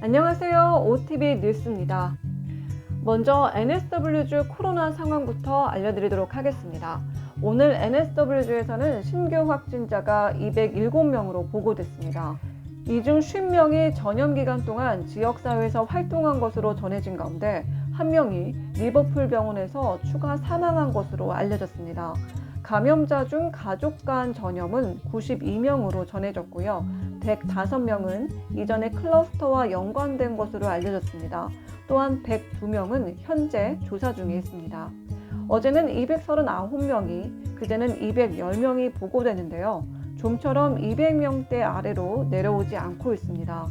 안녕하세요. OTV 뉴스입니다. 먼저 NSW주 코로나 상황부터 알려드리도록 하겠습니다. 오늘 NSW주에서는 신규 확진자가 207명으로 보고됐습니다. 이 중 50명이 전염 기간 동안 지역사회에서 활동한 것으로 전해진 가운데 한 명이 리버풀 병원에서 추가 사망한 것으로 알려졌습니다. 감염자 중 가족 간 전염은 92명으로 전해졌고요. 105명은 이전에 클러스터와 연관된 것으로 알려졌습니다. 또한 102명은 현재 조사 중에 있습니다. 어제는 239명이, 그제는 210명이 보고되는데요. 좀처럼 200명대 아래로 내려오지 않고 있습니다.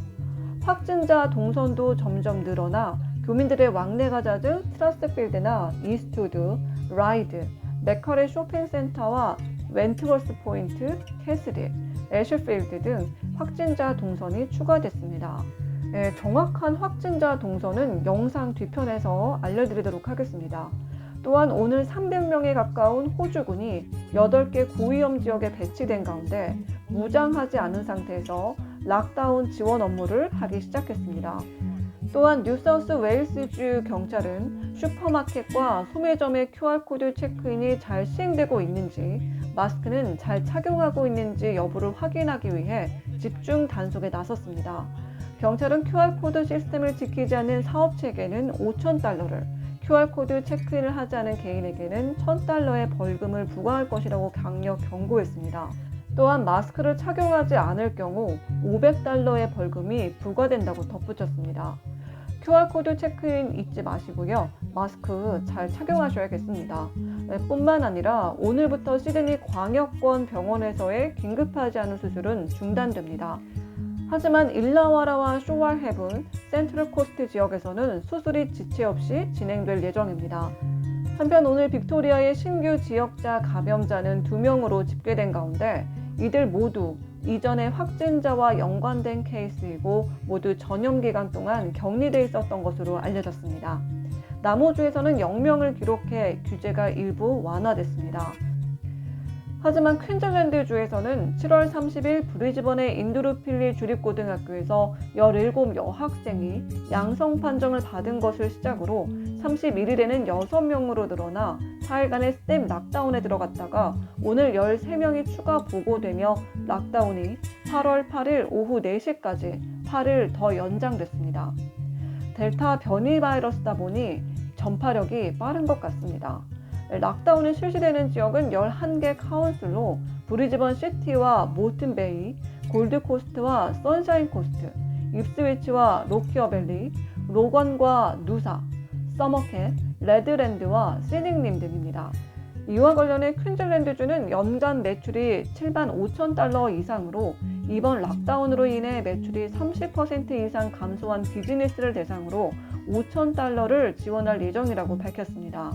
확진자 동선도 점점 늘어나 교민들의 왕래가 잦은 트라스필드나 이스트우드, 라이드, 맥커레 쇼핑센터와 웬트워스 포인트, 캐스릴, 애쉬필드 등 확진자 동선이 추가됐습니다. 정확한 확진자 동선은 영상 뒤편에서 알려드리도록 하겠습니다. 또한 오늘 300명에 가까운 호주군이 8개 고위험 지역에 배치된 가운데 무장하지 않은 상태에서 락다운 지원 업무를 하기 시작했습니다. 또한 뉴사우스 웨일스주 경찰은 슈퍼마켓과 소매점의 QR코드 체크인이 잘 시행되고 있는지, 마스크는 잘 착용하고 있는지 여부를 확인하기 위해 집중 단속에 나섰습니다. 경찰은 QR코드 시스템을 지키지 않는 사업체에게는 $5,000를, QR코드 체크인을 하지 않은 개인에게는 $1,000의 벌금을 부과할 것이라고 강력 경고했습니다. 또한 마스크를 착용하지 않을 경우 $500의 벌금이 부과된다고 덧붙였습니다. QR코드 체크인 잊지 마시고요. 마스크 잘 착용하셔야겠습니다. 뿐만 아니라 오늘부터 시드니 광역권 병원에서의 긴급하지 않은 수술은 중단됩니다. 하지만 일라와라와 쇼왈해븐, 센트럴 코스트 지역에서는 수술이 지체 없이 진행될 예정입니다. 한편 오늘 빅토리아의 신규 지역자 감염자는 2명으로 집계된 가운데 이들 모두 이전의 확진자와 연관된 케이스이고 모두 전염 기간 동안 격리돼 있었던 것으로 알려졌습니다. 남호주에서는 0명을 기록해 규제가 일부 완화됐습니다. 하지만 퀸즐랜드주에서는 7월 30일 브리즈번의 인두루필리 주립고등학교에서 17 여학생이 양성 판정을 받은 것을 시작으로 31일에는 6명으로 늘어나 4일간의 스텝 락다운에 들어갔다가 오늘 13명이 추가 보고되며 락다운이 8월 8일 오후 4시까지 8일 더 연장됐습니다. 델타 변이 바이러스다 보니 전파력이 빠른 것 같습니다. 락다운이 실시되는 지역은 11개 카운슬로 브리즈번 시티와 모튼베이, 골드코스트와 선샤인코스트, 입스위치와 로키어밸리, 로건과 누사, 서머캣, 레드랜드와 시딩림 등입니다. 이와 관련해 퀸즐랜드주는 연간 매출이 $75,000 이상으로 이번 락다운으로 인해 매출이 30% 이상 감소한 비즈니스를 대상으로 $5,000를 지원할 예정이라고 밝혔습니다.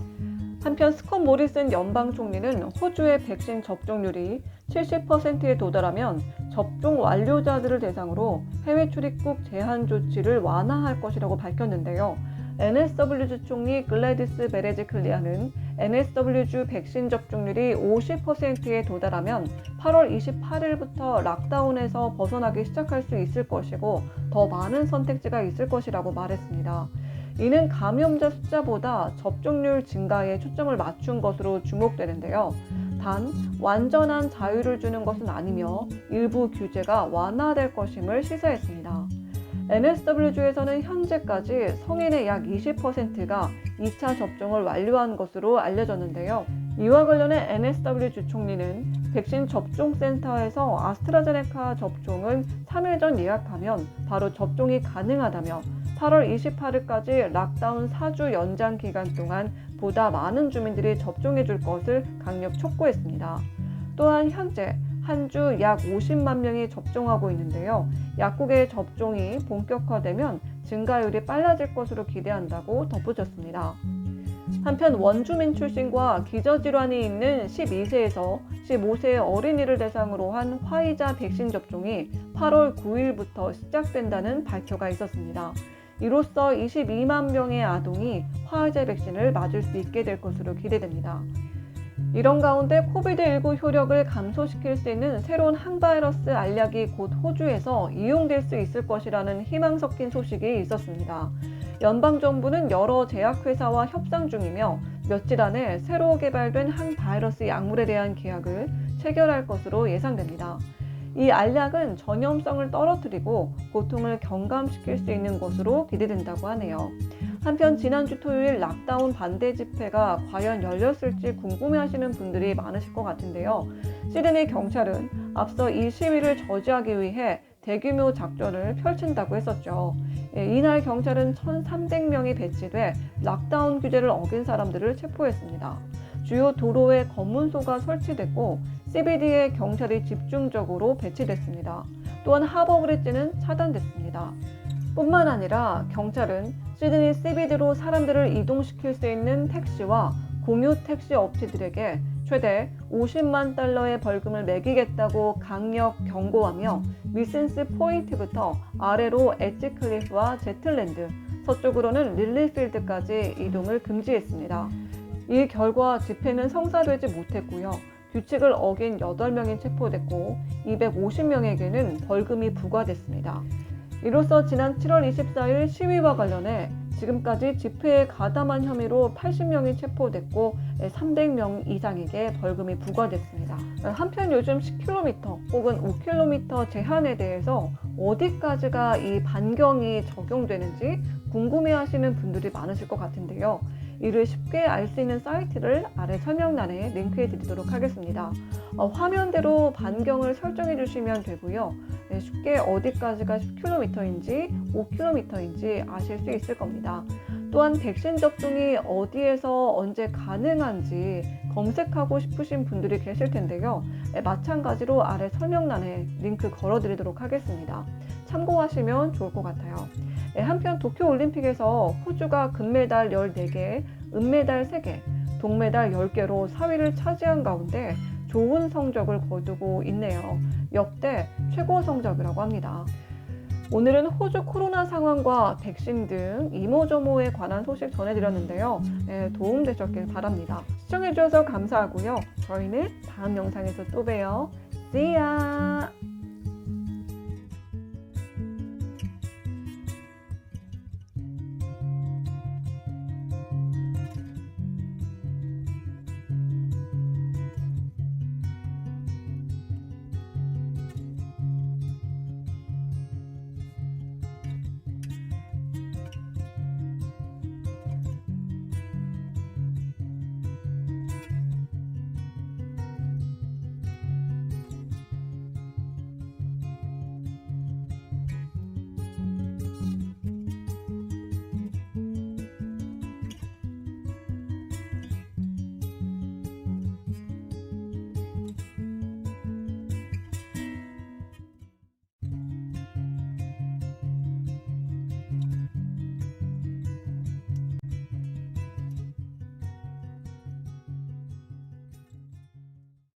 한편 스콧 모리슨 연방 총리는 호주의 백신 접종률이 70%에 도달하면 접종 완료자들을 대상으로 해외 출입국 제한 조치를 완화할 것이라고 밝혔는데요. NSW주 총리 글래디스 베레지클리아는 NSW주 백신 접종률이 50%에 도달하면 8월 28일부터 락다운에서 벗어나기 시작할 수 있을 것이고 더 많은 선택지가 있을 것이라고 말했습니다. 이는 감염자 숫자보다 접종률 증가에 초점을 맞춘 것으로 주목되는데요. 단 완전한 자유를 주는 것은 아니며 일부 규제가 완화될 것임을 시사했습니다. NSW주에서는 현재까지 성인의 약 20%가 2차 접종을 완료한 것으로 알려졌는데요. 이와 관련해 NSW주 총리는 백신 접종센터에서 아스트라제네카 접종은 3일 전 예약하면 바로 접종이 가능하다며 8월 28일까지 락다운 4주 연장 기간 동안 보다 많은 주민들이 접종해 줄 것을 강력 촉구했습니다. 또한 현재 한 주 약 50만 명이 접종하고 있는데요. 약국의 접종이 본격화되면 증가율이 빨라질 것으로 기대한다고 덧붙였습니다. 한편 원주민 출신과 기저질환이 있는 12세에서 15세의 어린이를 대상으로 한 화이자 백신 접종이 8월 9일부터 시작된다는 발표가 있었습니다. 이로써 22만 명의 아동이 화이자 백신을 맞을 수 있게 될 것으로 기대됩니다. 이런 가운데 코비드19 효력을 감소시킬 수 있는 새로운 항바이러스 알약이 곧 호주에서 이용될 수 있을 것이라는 희망 섞인 소식이 있었습니다. 연방정부는 여러 제약회사와 협상 중이며 며칠 안에 새로 개발된 항바이러스 약물에 대한 계약을 체결할 것으로 예상됩니다. 이 알약은 전염성을 떨어뜨리고 고통을 경감시킬 수 있는 것으로 기대된다고 하네요. 한편 지난주 토요일 락다운 반대 집회가 과연 열렸을지 궁금해하시는 분들이 많으실 것 같은데요. 시드니 경찰은 앞서 이 시위를 저지하기 위해 대규모 작전을 펼친다고 했었죠. 이날 경찰은 1,300명이 배치돼 락다운 규제를 어긴 사람들을 체포했습니다. 주요 도로에 검문소가 설치됐고 CBD에 경찰이 집중적으로 배치됐습니다. 또한 하버브리지는 차단됐습니다. 뿐만 아니라 경찰은 시드니 CBD로 사람들을 이동시킬 수 있는 택시와 공유 택시 업체들에게 최대 50만 달러의 벌금을 매기겠다고 강력 경고하며 위센스 포인트부터 아래로 엣지클리프와 제틀랜드, 서쪽으로는 릴리필드까지 이동을 금지했습니다. 이 결과 집회는 성사되지 못했고요. 규칙을 어긴 8명이 체포됐고 250명에게는 벌금이 부과됐습니다. 이로써 지난 7월 24일 시위와 관련해 지금까지 집회에 가담한 혐의로 80명이 체포됐고 300명 이상에게 벌금이 부과됐습니다. 한편 요즘 10km 혹은 5km 제한에 대해서 어디까지가 이 반경이 적용되는지 궁금해하시는 분들이 많으실 것 같은데요. 이를 쉽게 알 수 있는 사이트를 아래 설명란에 링크해 드리도록 하겠습니다. 화면대로 반경을 설정해 주시면 되고요. 쉽게 어디까지가 10km인지 5km인지 아실 수 있을 겁니다. 또한 백신 접종이 어디에서 언제 가능한지 검색하고 싶으신 분들이 계실 텐데요. 마찬가지로 아래 설명란에 링크 걸어드리도록 하겠습니다. 참고하시면 좋을 것 같아요. 한편 도쿄올림픽에서 호주가 금메달 14개, 은메달 3개, 동메달 10개로 4위를 차지한 가운데 좋은 성적을 거두고 있네요. 역대 최고 성적이라고 합니다. 오늘은 호주 코로나 상황과 백신 등 이모저모에 관한 소식 전해드렸는데요. 도움되셨길 바랍니다. 시청해주셔서 감사하고요. 저희는 다음 영상에서 또 봬요. See ya!